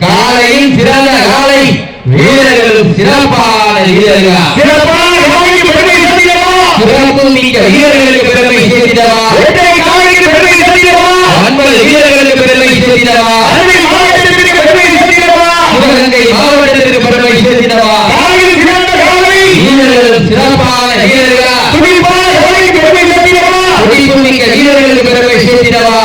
காலையில் சிறந்த காலை வீரர்களும் சிறப்பான வீரர்கள் சிறப்பு மிக்க வீரர்களுக்கு பெருமை சேர்த்திடவா அன்பது வீரர்களுக்கு பெருமை சேர்த்திடவா சிவகங்கை மாவட்டத்திற்கு பெருமை சேர்த்திடவா வீரர்களும் சிறப்பான வீரர்கள் துடிப்பு மிக்க வீரர்களுக்கு பெருமை சேர்த்திடவா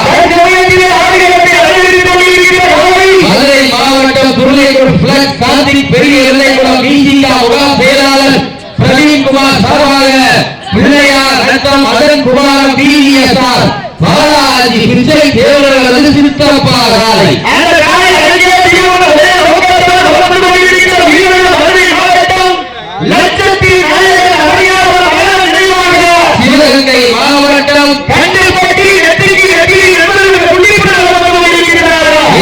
மதுரை மாவட்டம் துருளையூர் பிளக் காந்தி பெரிய எல்லைக்குளம் இந்தியா முகாம் செயலாளர் பிரவீன்குமார் சார்பாக பிள்ளையார் ரத்தம் மதன் குமாரம் பிஎஸ்ஆர் பாலாஜி பிச்சை தேவர்கள் சிறப்பாக சிவகங்கை மாவட்டம்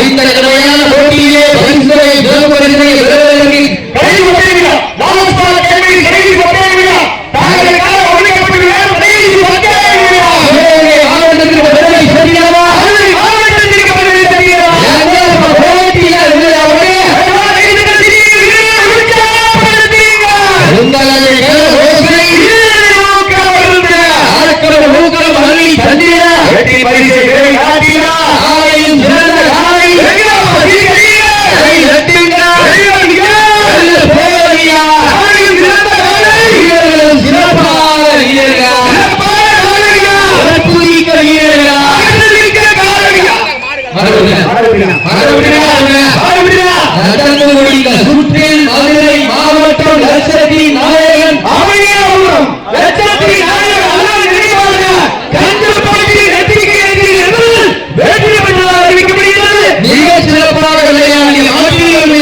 இந்த கடுமையான போட்டியிலே பரிசுரை சிவபரிசுரை மாவட்டம் லட்சத்தி